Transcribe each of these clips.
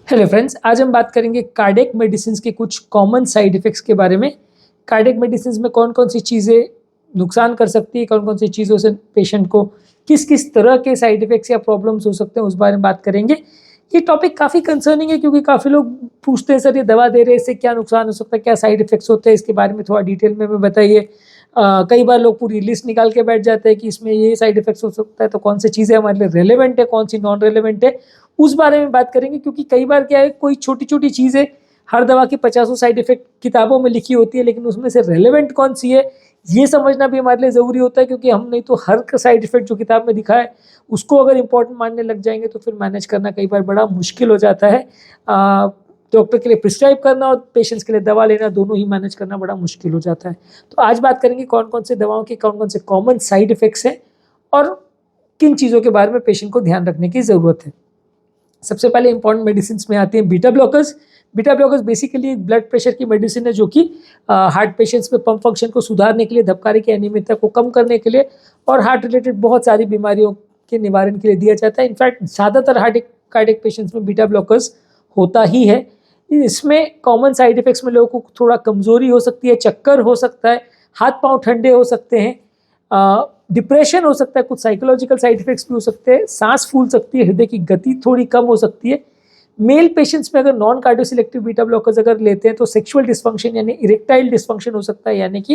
Hello friends, आज हम बात करेंगे कार्डियक मेडिसिन के कुछ कॉमन साइड इफ़ेक्ट्स के बारे में। कार्डियक मेडिसिन में कौन कौन सी चीज़ें नुकसान कर सकती है, कौन कौन सी चीज़ों से पेशेंट को किस किस तरह के साइड इफ़ेक्ट्स या प्रॉब्लम्स हो सकते हैं, उस बारे में बात करेंगे। ये टॉपिक काफ़ी कंसर्निंग है क्योंकि काफ़ी लोग पूछते हैं, सर ये दवा दे रहे हैं, इससे क्या नुकसान हो सकता है, क्या साइड इफ़ेक्ट्स होते हैं, इसके बारे में थोड़ा डिटेल में हमें बताइए। कई बार लोग पूरी लिस्ट निकाल के बैठ जाते हैं कि इसमें ये साइड इफ़ेक्ट्स हो सकता है, तो कौन सी चीज़ें हमारे लिए रेलेवेंट है, कौन सी नॉन रेलेवेंट है, उस बारे में बात करेंगे। क्योंकि कई बार क्या है, कोई छोटी-छोटी चीज़ें हर दवा की 50 साइड इफ़ेक्ट किताबों में लिखी होती है, लेकिन उसमें से रेलेवेंट कौन सी है, ये समझना भी हमारे लिए ज़रूरी होता है। क्योंकि हम नहीं तो हर साइड इफ़ेक्ट जो किताब में दिखा है, उसको अगर इम्पोर्टेंट मानने लग जाएँगे, तो फिर मैनेज करना कई बार बड़ा मुश्किल हो जाता है। डॉक्टर के लिए प्रिस्क्राइब करना और पेशेंट्स के लिए दवा लेना, दोनों ही मैनेज करना बड़ा मुश्किल हो जाता है। तो आज बात करेंगे कौन-कौन से दवाओं के कौन-कौन से कॉमन साइड इफ़ेक्ट्स हैं और किन चीज़ों के बारे में पेशेंट को ध्यान रखने की ज़रूरत है। सबसे पहले इंपॉर्टेंट मेडिसिन में आती हैं beta blockers. Beta blockers basically एक ब्लड प्रेशर की मेडिसिन है, जो कि हार्ट पेशेंट्स में पंप फंक्शन को सुधारने के लिए, धबकारी की अनियमितता को कम करने के लिए और हार्ट रिलेटेड बहुत सारी बीमारियों के निवारण के लिए दिया जाता है। इनफैक्ट ज़्यादातर कार्डियक पेशेंट्स में बीटा ब्लॉकर्स होता ही है। इसमें कॉमन साइड इफ़ेक्ट्स में लोगों को थोड़ा कमज़ोरी हो सकती है, चक्कर हो सकता है, हाथ-पाँव ठंडे हो सकते हैं, डिप्रेशन हो सकता है, कुछ साइकोलॉजिकल साइड इफ़ेक्ट्स भी हो सकते हैं, सांस फूल सकती है, हृदय की गति थोड़ी कम हो सकती है। मेल पेशेंट्स में अगर नॉन कार्डियोसिलेक्टिव बीटा ब्लॉकर्स अगर लेते हैं, तो सेक्सुअल डिस्फंक्शन यानी इरेक्टाइल डिस्फंक्शन हो सकता है, यानी कि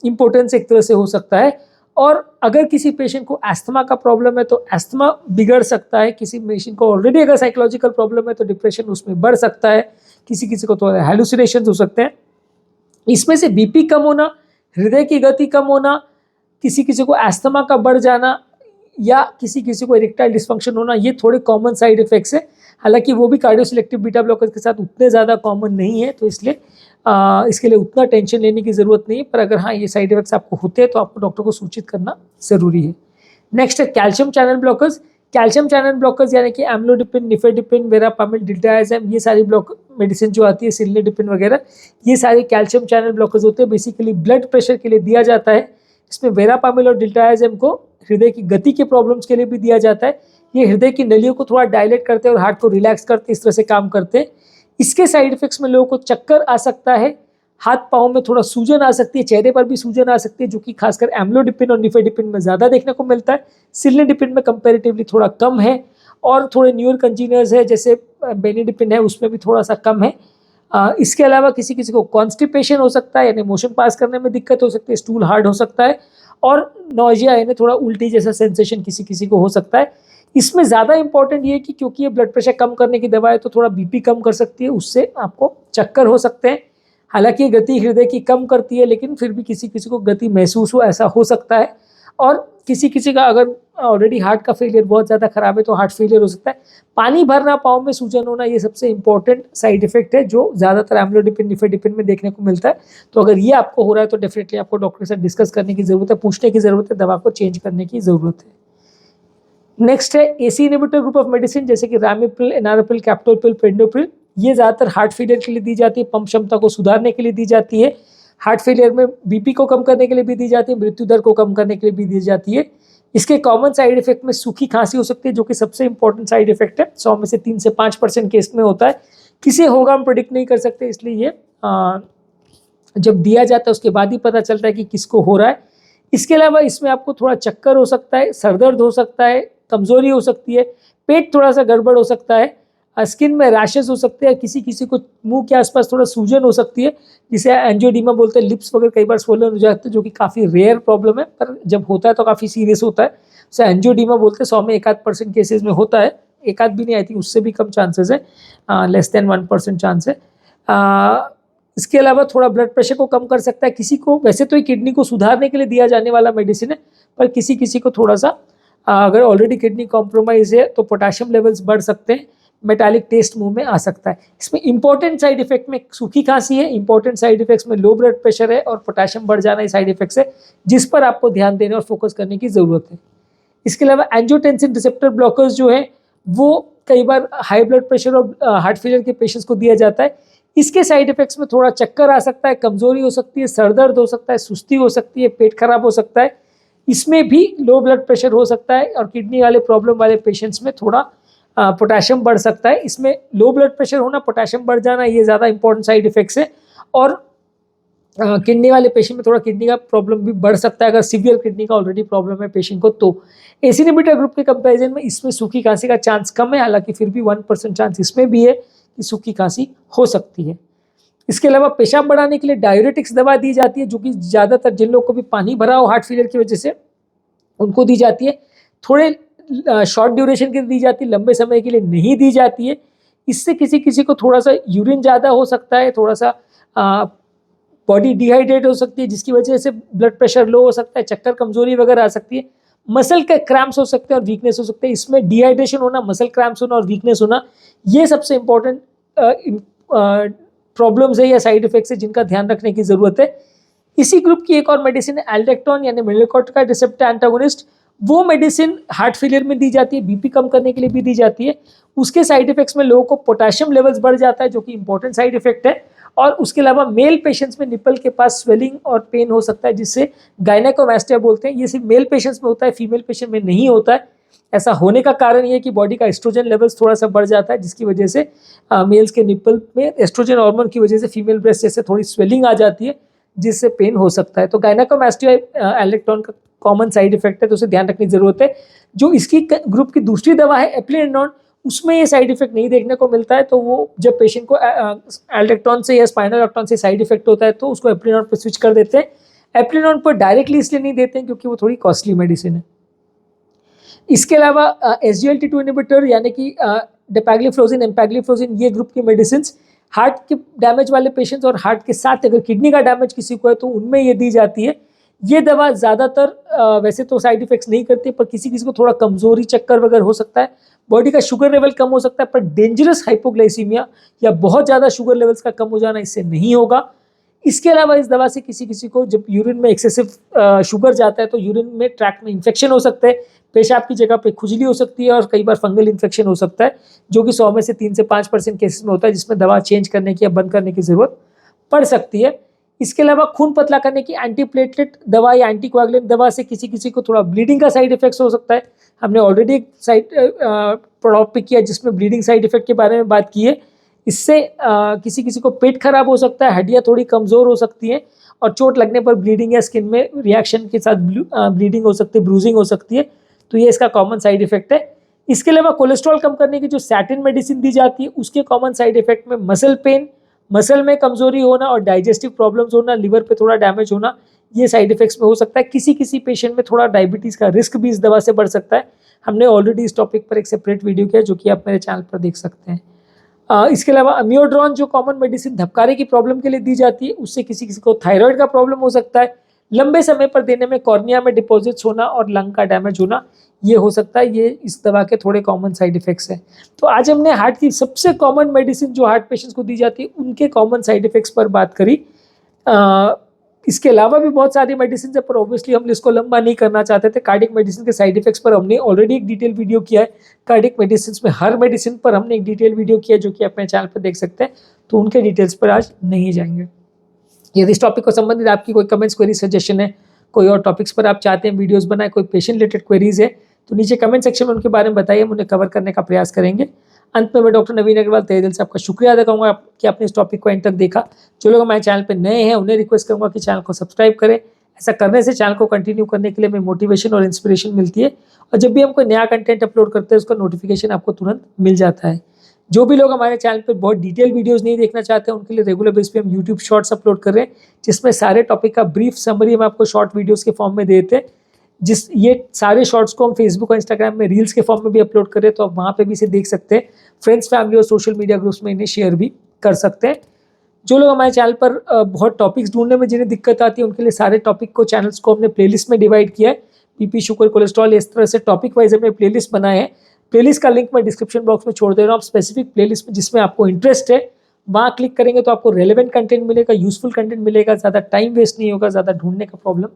इम्पोर्टेंस एक तरह से हो सकता है। और अगर किसी पेशेंट को एस्थमा का प्रॉब्लम है, तो एस्थमा बिगड़ सकता है। किसी पेशेंट को ऑलरेडी अगर साइकोलॉजिकल प्रॉब्लम है, तो डिप्रेशन उसमें बढ़ सकता है। किसी को तो हेलुसिनेशंस हो सकते हैं। इसमें से बीपी कम होना, हृदय की गति कम होना, किसी को एस्थमा का बढ़ जाना या किसी को इरेक्टाइल डिस्फंक्शन होना, ये थोड़े कॉमन साइड इफ़ेक्ट्स हैं। हालांकि वो भी कार्डियोसिलेक्टिव बीटा ब्लॉकर्स के साथ उतने ज़्यादा कॉमन नहीं है, तो इसलिए इसके लिए उतना टेंशन लेने की ज़रूरत नहीं है। पर अगर हाँ, ये साइड इफ़ेक्ट्स आपको होते हैं, तो आपको डॉक्टर को सूचित करना ज़रूरी है। नेक्स्ट है calcium channel blockers. Calcium channel blockers यानी कि एम्लोडिपिन, निफेडिपिन, वेरापामिल, डिल्टायाज़ेम, ये सारी ब्लॉक मेडिसिन जो आती है, सिल्नेडिपिन वगैरह, ये सारे कैल्शियम चैनल ब्लॉकर्स होते हैं। बेसिकली ब्लड प्रेशर के लिए दिया जाता है। इसमें वेरापामिल और डिल्टायाज़ेम को हृदय की गति के प्रॉब्लम्स के लिए भी दिया जाता है। ये हृदय की नलियों को थोड़ा डायलेट करते हैं और हार्ट को रिलैक्स करते हैं, इस तरह से काम करते हैं। इसके साइड इफ़ेक्ट्स में लोगों को चक्कर आ सकता है, हाथ-पाँव में थोड़ा सूजन आ सकती है, चेहरे पर भी सूजन आ सकती है, जो कि खासकर एम्लोडिपिन और निफेडिपिन में ज़्यादा देखने को मिलता है। सिल्नेडिपिन में कंपैरेटिवली थोड़ा कम है और थोड़े न्यूअर कंजीनियर्स है, जैसे बेनिडिपिन है, उसमें भी थोड़ा-सा कम है। इसके अलावा किसी को कॉन्स्टिपेशन हो सकता है, यानी मोशन पास करने में दिक्कत हो सकती है, स्टूल हार्ड हो सकता है और नॉजिया यानी थोड़ा उल्टी जैसा सेंसेशन किसी को हो सकता है। इसमें ज़्यादा इंपॉर्टेंट ये है कि क्योंकि ये ब्लड प्रेशर कम करने की दवा है, तो थोड़ा बीपी कम कर सकती है, उससे आपको चक्कर हो सकते हैं। हालांकि गति हृदय की कम करती है, लेकिन फिर भी किसी को गति महसूस हो, ऐसा हो सकता है। और किसी का अगर ऑलरेडी हार्ट का फेलियर बहुत ज़्यादा खराब है, तो हार्ट फेलियर हो सकता है। पानी भरना, पाँव में सूजन होना, ये सबसे इंपॉर्टेंट साइड इफेक्ट है, जो ज़्यादातर एम्लोडिपिन, निफेडिपिन में देखने को मिलता है। तो अगर ये आपको हो रहा है, तो डेफिनेटली आपको डॉक्टर के साथ डिस्कस करने की ज़रूरत है, पूछने की ज़रूरत है, दवा को चेंज करने की ज़रूरत है। नेक्स्ट है AC inhibitor group of medicine, जैसे कि रामिप्रिल, एनारोपिल, कैप्टोप्रिल, पेंडोप्रिल। ये ज़्यादातर हार्ट फेलियर के लिए दी जाती है, पंप क्षमता को सुधारने के लिए दी जाती है, हार्ट फेलियर में बीपी को कम करने के लिए भी दी जाती है, मृत्यु दर को कम करने के लिए भी दी जाती है। इसके कॉमन साइड इफेक्ट में सूखी खांसी हो सकती है, जो कि सबसे इंपॉर्टेंट साइड इफेक्ट है। 100 में से 3 से 5% केस में होता है। किसे होगा हम प्रेडिक्ट नहीं कर सकते, इसलिए ये जब दिया जाता है उसके बाद ही पता चलता है कि किसको हो रहा है। इसके अलावा इसमें आपको थोड़ा चक्कर हो सकता है, सरदर्द हो सकता है, कमज़ोरी हो सकती है, पेट थोड़ा सा गड़बड़ हो सकता है, स्किन में रैशेस हो सकते हैं, किसी को मुंह के आसपास थोड़ा सूजन हो सकती है, जिसे एंजियोडीमा बोलते हैं। लिप्स वगैरह कई बार स्वोलन हो जाते हैं, जो कि काफ़ी रेयर प्रॉब्लम है, पर जब होता है तो काफ़ी सीरियस होता है। उसे एंजियोडीमा बोलते हैं। 100 में 1-8% केसेज में होता है, एक आध भी नहीं, आई थिंक उससे भी कम चांसेस है, लेस देन 1% चांस है। इसके अलावा थोड़ा ब्लड प्रेशर को कम कर सकता है। किसी को, वैसे तो ये किडनी को सुधारने के लिए दिया जाने वाला मेडिसिन है, पर किसी को थोड़ा सा अगर ऑलरेडी किडनी कॉम्प्रोमाइज है, तो पोटेशियम लेवल्स बढ़ सकते हैं, मेटालिक टेस्ट मुंह में आ सकता है। इसमें इंपॉर्टेंट साइड इफेक्ट में सूखी खांसी है, इंपॉर्टेंट साइड इफेक्ट्स में लो ब्लड प्रेशर है और पोटेशियम बढ़ जाना, ये साइड इफेक्ट्स है, जिस पर आपको ध्यान देने और फोकस करने की ज़रूरत है। इसके अलावा एंजियोटेंसिन रिसेप्टर ब्लॉकर्स जो है, वो कई बार हाई ब्लड प्रेशर और हार्ट फेलियर के पेशेंट्स को दिया जाता है। इसके साइड इफेक्ट्स में थोड़ा चक्कर आ सकता है, कमजोरी हो सकती है, सरदर्द हो सकता है, सुस्ती हो सकती है, पेट खराब हो सकता है। इसमें भी लो ब्लड प्रेशर हो सकता है और किडनी वाले प्रॉब्लम वाले पेशेंट्स में थोड़ा पोटेशियम बढ़ सकता है। इसमें लो ब्लड प्रेशर होना, पोटेशियम बढ़ जाना, ये ज़्यादा इंपॉर्टेंट साइड इफेक्ट्स है। और किडनी वाले पेशेंट में थोड़ा किडनी का प्रॉब्लम भी बढ़ सकता है अगर सीवियर किडनी का ऑलरेडी प्रॉब्लम है पेशेंट को। तो एस इनहिबिटर ग्रुप के कंपैरिजन में इसमें सूखी खांसी का चांस कम है, हालांकि फिर भी 1% चांस इसमें भी है कि सूखी खांसी हो सकती है। इसके अलावा पेशाब बढ़ाने के लिए डायूरेटिक्स दवा दी जाती है, जो कि ज़्यादातर जिन लोगों को भी पानी भरा हो हार्ट फेलियर की वजह से उनको दी जाती है। थोड़े शॉर्ट ड्यूरेशन के लिए दी जाती है, लंबे समय के लिए नहीं दी जाती है। इससे किसी किसी को थोड़ा सा यूरिन ज़्यादा हो सकता है, थोड़ा सा बॉडी डिहाइड्रेट हो सकती है, जिसकी वजह से ब्लड प्रेशर लो हो सकता है, चक्कर कमजोरी वगैरह आ सकती है, मसल के क्रैम्प्स हो सकते हैं और वीकनेस हो सकते हैं। इसमें डिहाइड्रेशन होना, मसल क्रैम्प्स होना और वीकनेस होना, ये सबसे इंपॉर्टेंट प्रॉब्लम्स है या साइड इफेक्ट्स है जिनका ध्यान रखने की जरूरत है। इसी ग्रुप की एक और मेडिसिन है एल्डेक्टोन यानी मिनरलोकॉर्टिकॉइड रिसेप्टर एंटागोनिस्ट। वो मेडिसिन हार्ट फेलियर में दी जाती है, बीपी कम करने के लिए भी दी जाती है। उसके साइड इफेक्ट्स में लोगों को पोटेशियम लेवल्स बढ़ जाता है, जो कि इंपॉर्टेंट साइड इफेक्ट है। और उसके अलावा मेल पेशेंट्स में निपल के पास स्वेलिंग और पेन हो सकता है, जिससे गायनेकोमास्टिया बोलते हैं। ये सिर्फ मेल पेशेंट्स में होता है, फीमेल पेशेंट में नहीं होता है। ऐसा होने का कारण ये है कि बॉडी का एस्ट्रोजन लेवल्स थोड़ा सा बढ़ जाता है, जिसकी वजह से मेल्स के निपल में एस्ट्रोजन हार्मोन की वजह से फीमेल ब्रेस्ट जैसे थोड़ी स्वेलिंग आ जाती है, जिससे पेन हो सकता है। तो गायनेकोमास्टिया एलेक्ट्रॉन का कॉमन साइड इफेक्ट है, तो उसे ध्यान रखने की जरूरत है। जो इसकी ग्रुप की दूसरी दवा है एप्लिनेडॉन, उसमें ये साइड इफेक्ट नहीं देखने को मिलता है। तो वो जब पेशेंट को एल्डेक्टॉन से या स्पाइनोलेक्टॉन से साइड इफेक्ट होता है तो उसको एप्लिनेडॉन पर स्विच कर देते हैं। एप्लिनेडॉन पर डायरेक्टली इसलिए नहीं देते हैं क्योंकि वो थोड़ी कॉस्टली मेडिसिन है। इसके अलावा SGLT2 इनहिबिटर यानी कि डेपैग्लिफ्लोजिन, एम्पैग्लिफ्लोजिन, ये ग्रुप की मेडिसिन हार्ट के डैमेज वाले पेशेंट्स और हार्ट के साथ अगर किडनी का डैमेज किसी को है तो उनमें ये दी जाती है। ये दवा ज़्यादातर वैसे तो साइड इफेक्ट्स नहीं करती, पर किसी किसी को थोड़ा कमजोरी, चक्कर वगैरह हो सकता है, बॉडी का शुगर लेवल कम हो सकता है, पर डेंजरस हाइपोग्लाइसीमिया या बहुत ज़्यादा शुगर लेवल्स का कम हो जाना इससे नहीं होगा। इसके अलावा इस दवा से किसी किसी को जब यूरिन में एक्सेसिव शुगर जाता है तो यूरिन में ट्रैक्ट में इन्फेक्शन हो सकता है, पेशाब की जगह पे खुजली हो सकती है और कई बार फंगल इन्फेक्शन हो सकता है, जो कि 100 में से 3 से 5% केसेस में होता है, जिसमें दवा चेंज करने की या बंद करने की जरूरत पड़ सकती है। इसके अलावा खून पतला करने की एंटीप्लेटलेट दवा या एंटीकोएगुलेंट दवा से किसी किसी को थोड़ा ब्लीडिंग का साइड इफेक्ट्स हो सकता है। हमने ऑलरेडी एक साइड प्रोडक्ट पिक किया जिसमें ब्लीडिंग साइड इफेक्ट के बारे में बात की है। इससे किसी किसी को पेट खराब हो सकता है, हड्डियाँ थोड़ी कमज़ोर हो सकती हैं और चोट लगने पर ब्लीडिंग या स्किन में रिएक्शन के साथ ब्लीडिंग हो सकती है, ब्रूजिंग हो सकती है। तो ये इसका कॉमन साइड इफेक्ट है। इसके अलावा कोलेस्ट्रॉल कम करने की जो सैटिन मेडिसिन दी जाती है उसके कॉमन साइड इफेक्ट में मसल पेन, मसल में कमजोरी होना और डाइजेस्टिव प्रॉब्लम्स होना, लिवर पे थोड़ा डैमेज होना, ये साइड इफेक्ट्स में हो सकता है। किसी किसी पेशेंट में थोड़ा डायबिटीज़ का रिस्क भी इस दवा से बढ़ सकता है। हमने ऑलरेडी इस टॉपिक पर एक सेपरेट वीडियो किया जो कि आप मेरे चैनल पर देख सकते हैं। इसके अलावा अमियोड्रॉन जो कॉमन मेडिसिन धबकारे की प्रॉब्लम के लिए दी जाती है, उससे किसी किसी को थायराइड का प्रॉब्लम हो सकता है। लंबे समय पर देने में कॉर्निया में डिपॉजिट्स होना और लंग का डैमेज होना, ये हो सकता है। ये इस दवा के थोड़े कॉमन साइड इफेक्ट्स हैं। तो आज हमने हार्ट की सबसे कॉमन मेडिसिन जो हार्ट पेशेंट्स को दी जाती है उनके कॉमन साइड इफेक्ट्स पर बात करी। इसके अलावा भी बहुत सारी मेडिसिन है, पर ऑब्वियसली हम इसको लंबा नहीं करना चाहते थे। कार्डियक मेडिसिन के साइड इफेक्ट्स पर हमने ऑलरेडी एक डिटेल वीडियो किया है। कार्डियक मेडिसिन में हर मेडिसिन पर हमने एक डिटेल वीडियो किया है जो कि अपने चैनल पर देख सकते हैं, तो उनके डिटेल्स पर आज नहीं जाएंगे। यदि इस टॉपिक को संबंधित आपकी कोई कमेंट्स, क्वेरी, सजेशन है, कोई और टॉपिक्स पर आप चाहते हैं वीडियोस बनाए, कोई पेशेंट रिलेटेड क्वेरीज है, तो नीचे कमेंट सेक्शन में उनके बारे में बताइए, हम उन्हें कवर करने का प्रयास करेंगे। अंत में मैं डॉक्टर नवीन अग्रवाल तहे दिल से आपका शुक्रिया अदा करूँगा कि आपने इस टॉपिक को एंड तक देखा। जो लोग हमारे चैनल पर नए हैं उन्हें रिक्वेस्ट करूँगा कि चैनल को सब्सक्राइब करें। ऐसा करने से चैनल को कंटिन्यू करने के लिए हमें मोटिवेशन और इंस्पिरेशन मिलती है, और जब भी हम कोई नया कंटेंट अपलोड करते हैं उसका नोटिफिकेशन आपको तुरंत मिल जाता है। जो भी लोग हमारे चैनल पर बहुत डिटेल वीडियोस नहीं देखना चाहते हैं उनके लिए रेगुलर बेस पे हम यूट्यूब शॉर्ट्स अपलोड कर रहे हैं, जिसमें सारे टॉपिक का ब्रीफ समरी हम आपको शॉर्ट वीडियोस के फॉर्म में देते हैं। ये सारे शॉर्ट्स को हम फेसबुक और इंस्टाग्राम में रील्स के फॉर्म में भी अपलोड कर रहे हैं, तो आप वहाँ पे भी इसे देख सकते हैं। फ्रेंड्स, फैमिली और सोशल मीडिया ग्रुप्स में इन्हें शेयर भी कर सकते हैं। जो लोग हमारे चैनल पर बहुत टॉपिक्स ढूंढने में जिन्हें दिक्कत आती है उनके लिए सारे टॉपिक को, चैनल्स को हमने प्लेलिस्ट में डिवाइड किया है। बीपी, शुगर, कोलेस्ट्रॉल, इस तरह से टॉपिक वाइज हमने प्लेलिस्ट बनाए हैं। प्लेलिस्ट का लिंक मैं डिस्क्रिप्शन बॉक्स में छोड़ दे रहा हूँ। आप स्पेसिफिक प्लेलिस्ट में जिसमें आपको इंटरेस्ट है वहाँ क्लिक करेंगे तो आपको रेलेवेंट कंटेंट मिलेगा, यूजफुल कंटेंट मिलेगा, ज़्यादा टाइम वेस्ट नहीं होगा, ज़्यादा ढूंढने का प्रॉब्लम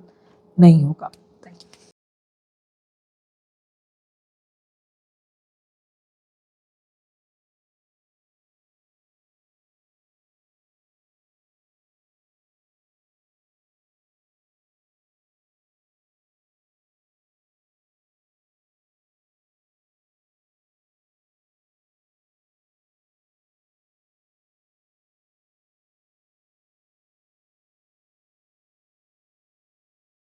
नहीं होगा।